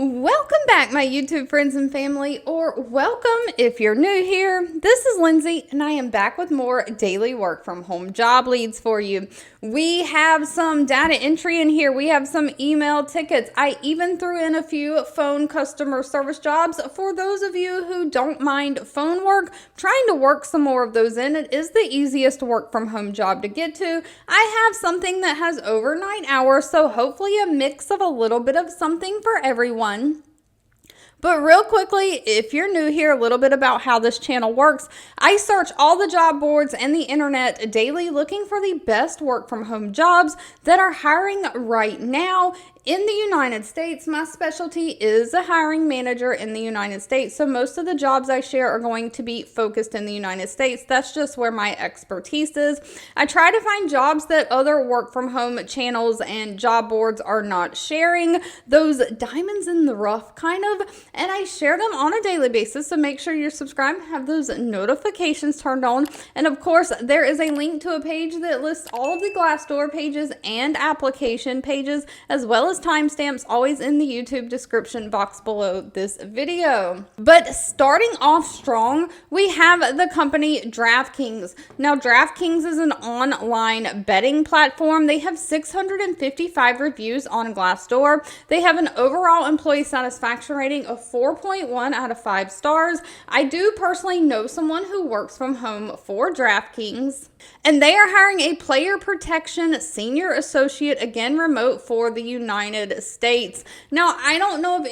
Welcome back, my YouTube friends and family, or welcome if you're new here. This is Lindsay, and I am back with more daily work from home job leads for you. We have some data entry in here. We have some email tickets. I even threw in a few phone customer service jobs for those of you who don't mind phone work. I'm trying to work some more of those in. It is the easiest work from home job to get to. I have something that has overnight hours, so hopefully a mix of a little bit of something for everyone. But real quickly, if you're new here, a little bit about how this channel works. I search all the job boards and the internet daily looking for the best work from home jobs that are hiring right now. In the United States, my specialty is a hiring manager in the United States, so most of the jobs I share are going to be focused in the United States. That's just where my expertise is. I try to find jobs that other work from home channels and job boards are not sharing, those diamonds in the rough kind of, and I share them on a daily basis, so make sure you're subscribed and have those notifications turned on. And of course, there is a link to a page that lists all of the Glassdoor pages and application pages, as well as timestamps, always in the YouTube description box below this video. But starting off strong, we have the company DraftKings. Now, DraftKings is an online betting platform. They have 655 reviews on Glassdoor. They have an overall employee satisfaction rating of 4.1 out of 5 stars. I do personally know someone who works from home for DraftKings, and they are hiring a player protection senior associate, again remote, for the United States. Now, I don't know if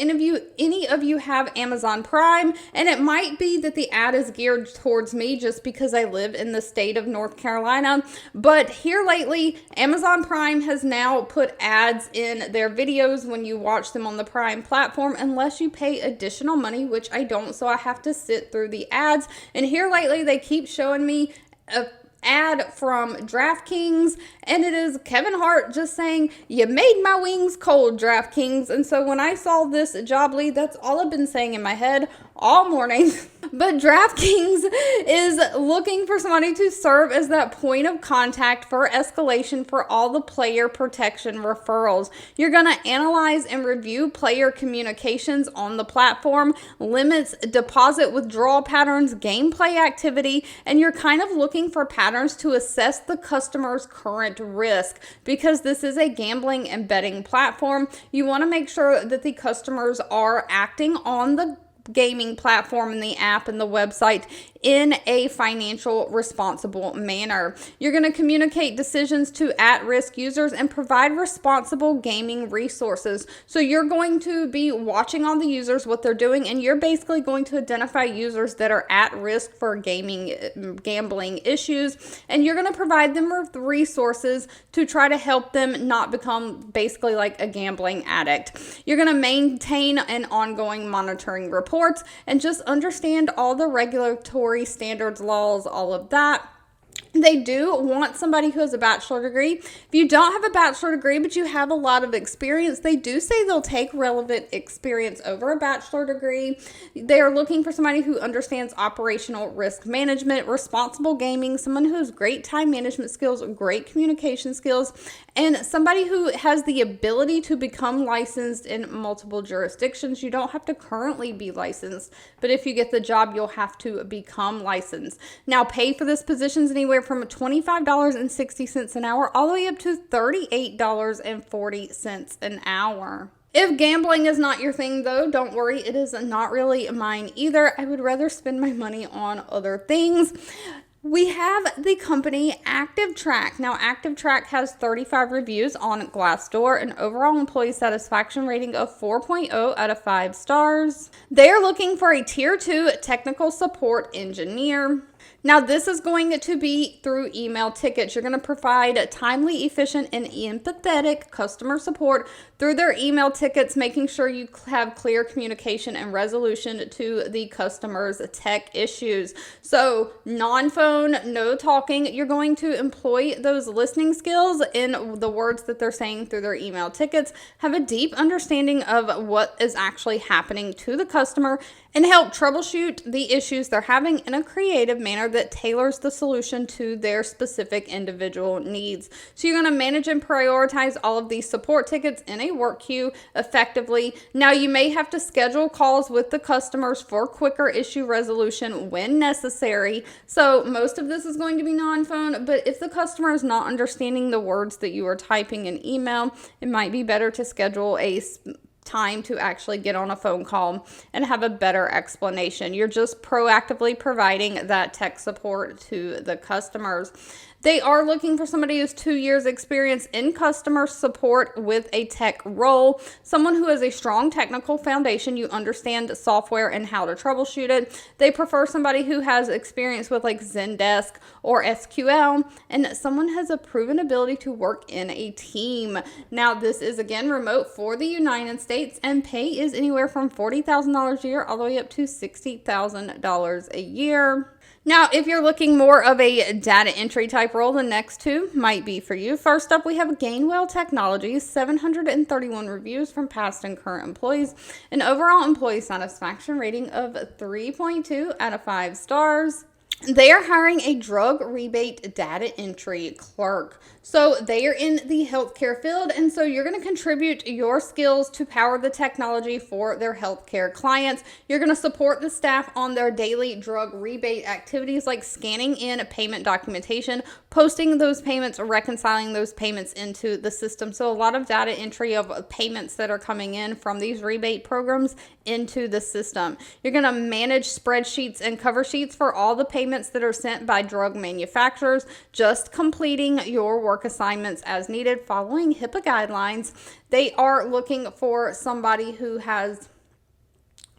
any of you have Amazon Prime, and it might be that the ad is geared towards me just because I live in the state of North Carolina. But here lately, Amazon Prime has now put ads in their videos when you watch them on the Prime platform, unless you pay additional money, which I don't, so I have to sit through the ads. And here lately, they keep showing me a ad from DraftKings, and it is Kevin Hart just saying, "You made my wings cold, DraftKings." And so when I saw this job lead, that's all I've been saying in my head all morning. But DraftKings is looking for somebody to serve as that point of contact for escalation for all the player protection referrals. You're going to analyze and review player communications on the platform, limits, deposit withdrawal patterns, gameplay activity, and you're kind of looking for patterns to assess the customer's current risk. Because this is a gambling and betting platform, you want to make sure that the customers are acting on the gaming platform and the app and the website in a financial responsible manner. You're going to communicate decisions to at-risk users and provide responsible gaming resources. So you're going to be watching all the users, what they're doing, and you're basically going to identify users that are at risk for gambling issues, and you're going to provide them with resources to try to help them not become basically like a gambling addict. You're going to maintain an ongoing monitoring reports and just understand all the regulatory standards, laws, all of that. They do want somebody who has a bachelor degree. If you don't have a bachelor degree, but you have a lot of experience, they do say they'll take relevant experience over a bachelor degree. They are looking for somebody who understands operational risk management, responsible gaming, someone who has great time management skills, great communication skills, and somebody who has the ability to become licensed in multiple jurisdictions. You don't have to currently be licensed, but if you get the job, you'll have to become licensed. Now, pay for this position is anywhere from $25.60 an hour all the way up to $38.40 an hour. If gambling is not your thing, though, don't worry. It is not really mine either. I would rather spend my money on other things. We have the company ActivTrack. Now, ActivTrack has 35 reviews on Glassdoor, an overall employee satisfaction rating of 4.0 out of 5 stars. They are looking for a Tier 2 technical support engineer. Now, this is going to be through email tickets. You're going to provide timely, efficient, and empathetic customer support through their email tickets, making sure you have clear communication and resolution to the customer's tech issues. So, non-phone phone, no talking. You're going to employ those listening skills in the words that they're saying through their email tickets, have a deep understanding of what is actually happening to the customer, and help troubleshoot the issues they're having in a creative manner that tailors the solution to their specific individual needs. So you're going to manage and prioritize all of these support tickets in a work queue effectively. Now, you may have to schedule calls with the customers for quicker issue resolution when necessary. So most of this is going to be non-phone, but if the customer is not understanding the words that you are typing in email, it might be better to schedule a time to actually get on a phone call and have a better explanation. You're just proactively providing that tech support to the customers. They are looking for somebody who's 2 years experience in customer support with a tech role, someone who has a strong technical foundation. You understand software and how to troubleshoot it. They prefer somebody who has experience with like Zendesk or SQL, and someone has a proven ability to work in a team. Now, this is again remote for the United States, and pay is anywhere from $40,000 a year all the way up to $60,000 a year. Now, if you're looking more of a data entry type role, the next two might be for you. First up, we have Gainwell Technologies, 731 reviews from past and current employees, an overall employee satisfaction rating of 3.2 out of 5 stars. They are hiring a drug rebate data entry clerk. So they are in the healthcare field, and so you're going to contribute your skills to power the technology for their healthcare clients. You're going to support the staff on their daily drug rebate activities like scanning in payment documentation, posting those payments, reconciling those payments into the system. So a lot of data entry of payments that are coming in from these rebate programs into the system. You're going to manage spreadsheets and cover sheets for all the payments that are sent by drug manufacturers, just completing your work assignments as needed, following HIPAA guidelines. They are looking for somebody who has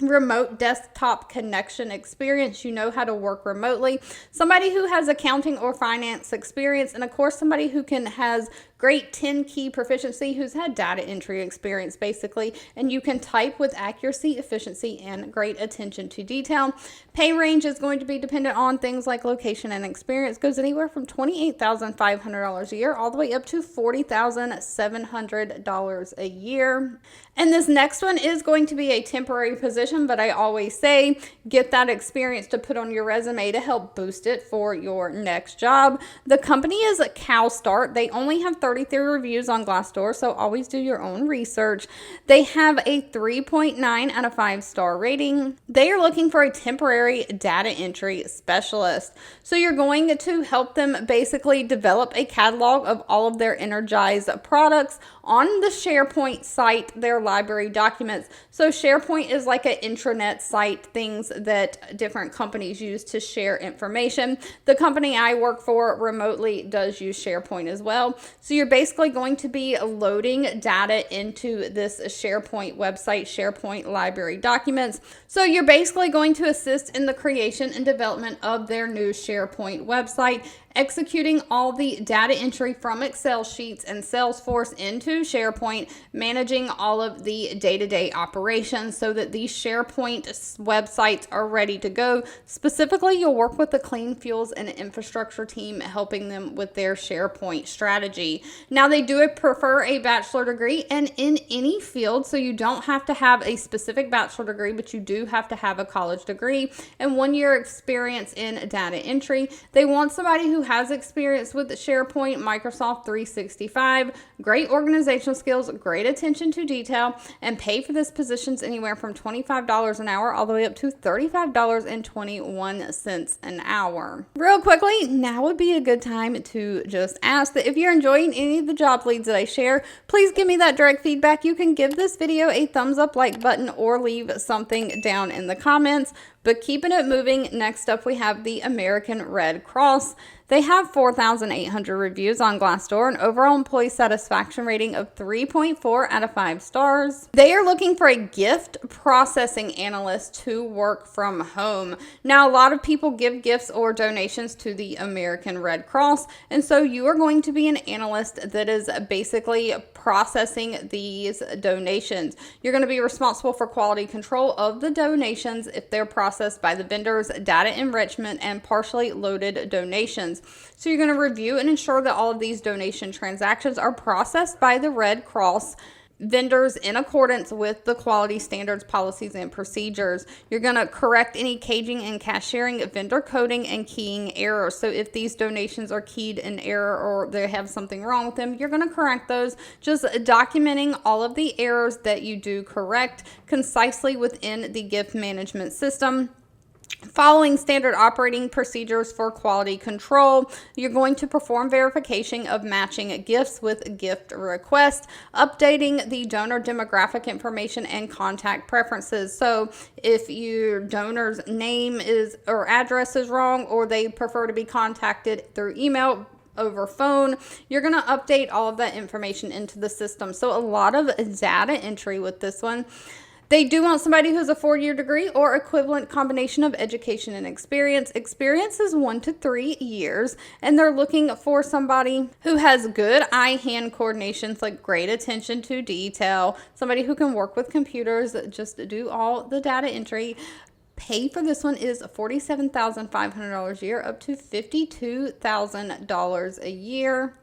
remote desktop connection experience. You know how to work remotely. Somebody who has accounting or finance experience, and of course somebody who has great 10 key proficiency, who's had data entry experience basically, and you can type with accuracy, efficiency, and great attention to detail. Pay range is going to be dependent on things like location and experience. Goes anywhere from $28,500 a year all the way up to $40,700 a year. And this next one is going to be a temporary position, but I always say get that experience to put on your resume to help boost it for your next job. The company is Calstart. They only have 33 reviews on Glassdoor, so always do your own research. They have a 3.9 out of 5 star rating. They are looking for a temporary data entry specialist. So you're going to help them basically develop a catalog of all of their Energize products on the SharePoint site, their library documents. So SharePoint is like an intranet site, things that different companies use to share information. The company I work for remotely does use SharePoint as well. So you're basically going to be loading data into this SharePoint website, SharePoint library documents. So you're basically going to assist in the creation and development of their new SharePoint website, executing all the data entry from Excel sheets and Salesforce into SharePoint, managing all of the day-to-day operations so that these SharePoint websites are ready to go. Specifically, you'll work with the Clean Fuels and Infrastructure team, helping them with their SharePoint strategy. Now, they do prefer a bachelor degree and in any field, so you don't have to have a specific bachelor degree, but you do have to have a college degree and 1 year experience in data entry. They want somebody who has experience with SharePoint, Microsoft 365, great organizational skills, great attention to detail, and pay for this positions anywhere from $25 an hour all the way up to $35.21 an hour. Real quickly, now would be a good time to just ask that if you're enjoying any of the job leads that I share, please give me that direct feedback. You can give this video a thumbs up, like button, or leave something down in the comments. But keeping it moving, next up we have the American Red Cross. They have 4,800 reviews on Glassdoor, an overall employee satisfaction rating of 3.4 out of 5 stars. They are looking for a gift processing analyst to work from home. Now, a lot of people give gifts or donations to the American Red Cross, and so you are going to be an analyst that is basically processing these donations. You're going to be responsible for quality control of the donations if they're processed by the vendors, data enrichment, and partially loaded donations. So you're going to review and ensure that all of these donation transactions are processed by the Red Cross vendors in accordance with the quality standards, policies, and procedures. You're going to correct any caging and cashiering, vendor coding, and keying errors. So if these donations are keyed in error or they have something wrong with them, you're going to correct those. Just documenting all of the errors that you do correct concisely within the gift management system. Following standard operating procedures for quality control, you're going to perform verification of matching gifts with gift requests, updating the donor demographic information and contact preferences. So if your donor's name is or address is wrong, or they prefer to be contacted through email, over phone, you're going to update all of that information into the system. So a lot of data entry with this one. They do want somebody who's a 4-year degree or equivalent combination of education and experience. Experience is 1 to 3 years, and they're looking for somebody who has good eye-hand coordinations, like great attention to detail, somebody who can work with computers, just do all the data entry. Pay for this one is $47,500 a year, up to $52,000 a year.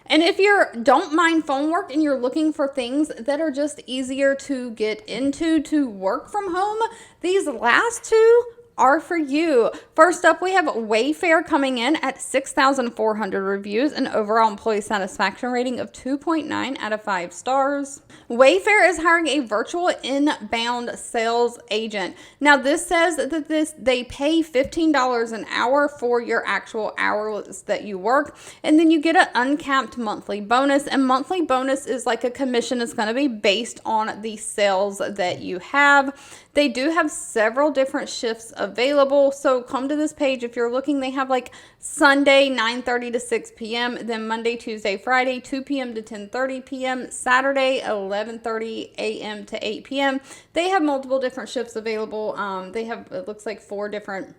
And if you don't mind phone work and you're looking for things that are just easier to get into to work from home, these last two are for you. First up, we have Wayfair coming in at 6,400 reviews, an overall employee satisfaction rating of 2.9 out of 5 stars. Wayfair is hiring a virtual inbound sales agent. Now, this says that they pay $15 an hour for your actual hours that you work, and then you get an uncapped monthly bonus. And monthly bonus is like a commission. It's going to be based on the sales that you have. They do have several different shifts available. So come to this page if you're looking. They have like Sunday 9:30 to 6 p.m. Then Monday, Tuesday, Friday 2 p.m. to 10:30 p.m. Saturday 11:30 a.m. to 8 p.m. They have multiple different shifts available. They have, it looks like, 4 different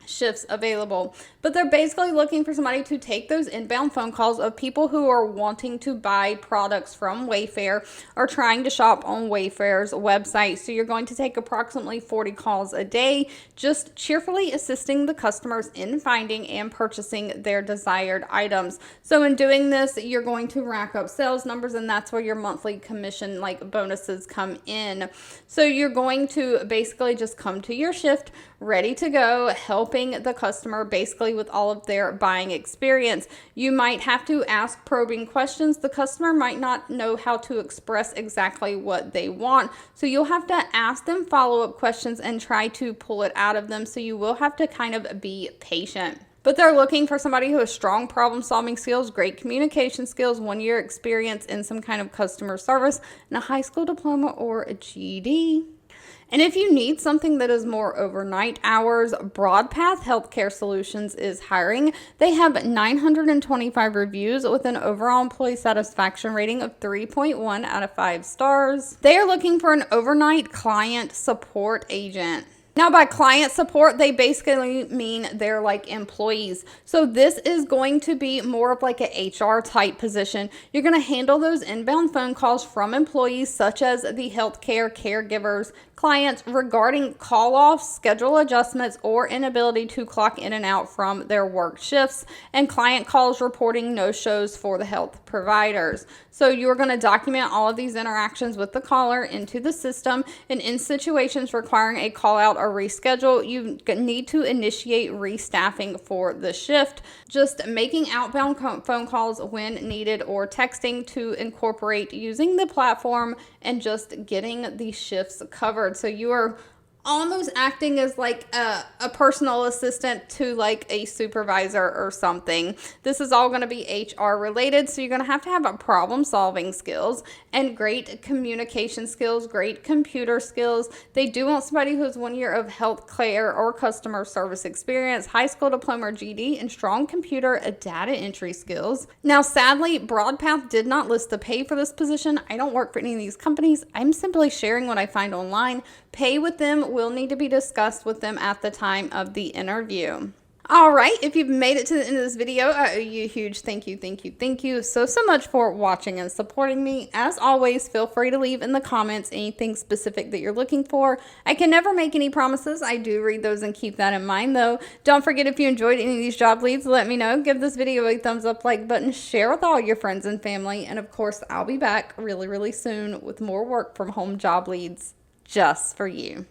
shifts available, but they're basically looking for somebody to take those inbound phone calls of people who are wanting to buy products from Wayfair or trying to shop on Wayfair's website. So you're going to take approximately 40 calls a day, just cheerfully assisting the customers in finding and purchasing their desired items. So in doing this, you're going to rack up sales numbers, and that's where your monthly commission like bonuses come in. So you're going to basically just come to your shift ready to go, helping the customer basically with all of their buying experience. You might have to ask probing questions. The customer might not know how to express exactly what they want, so you'll have to ask them follow-up questions and try to pull it out of them. So you will have to kind of be patient. But they're looking for somebody who has strong problem-solving skills, great communication skills, 1-year experience in some kind of customer service, and a high school diploma or a GED. And if you need something that is more overnight hours, Broadpath Healthcare Solutions is hiring. They have 925 reviews with an overall employee satisfaction rating of 3.1 out of 5 stars. They are looking for an overnight client support agent. Now, by client support, they basically mean they're like employees. So this is going to be more of like an HR type position. You're going to handle those inbound phone calls from employees such as the healthcare caregivers, clients regarding call-offs, schedule adjustments, or inability to clock in and out from their work shifts, and client calls reporting no-shows for the health providers. So you're going to document all of these interactions with the caller into the system, and in situations requiring a call-out or reschedule, you need to initiate restaffing for the shift. Just making outbound phone calls when needed or texting to incorporate using the platform and just getting the shifts covered. So you are almost acting as like a personal assistant to like a supervisor or something. This is all going to be HR related, so you're going to have a problem solving skills and great communication skills, great computer skills. They do want somebody who has 1 year of healthcare or customer service experience, high school diploma or GED, and strong computer data entry skills. Now, sadly, Broadpath did not list the pay for this position. I don't work for any of these companies. I'm simply sharing what I find online. Pay with them will need to be discussed with them at the time of the interview. All right, if you've made it to the end of this video, I owe you a huge thank you, thank you so much for watching and supporting me. As always, feel free to leave in the comments anything specific that you're looking for. I can never make any promises. I do read those and keep that in mind, though. Don't forget, if you enjoyed any of these job leads, let me know. Give this video a thumbs up, like button, share with all your friends and family, and of course, I'll be back really soon with more work from home job leads just for you.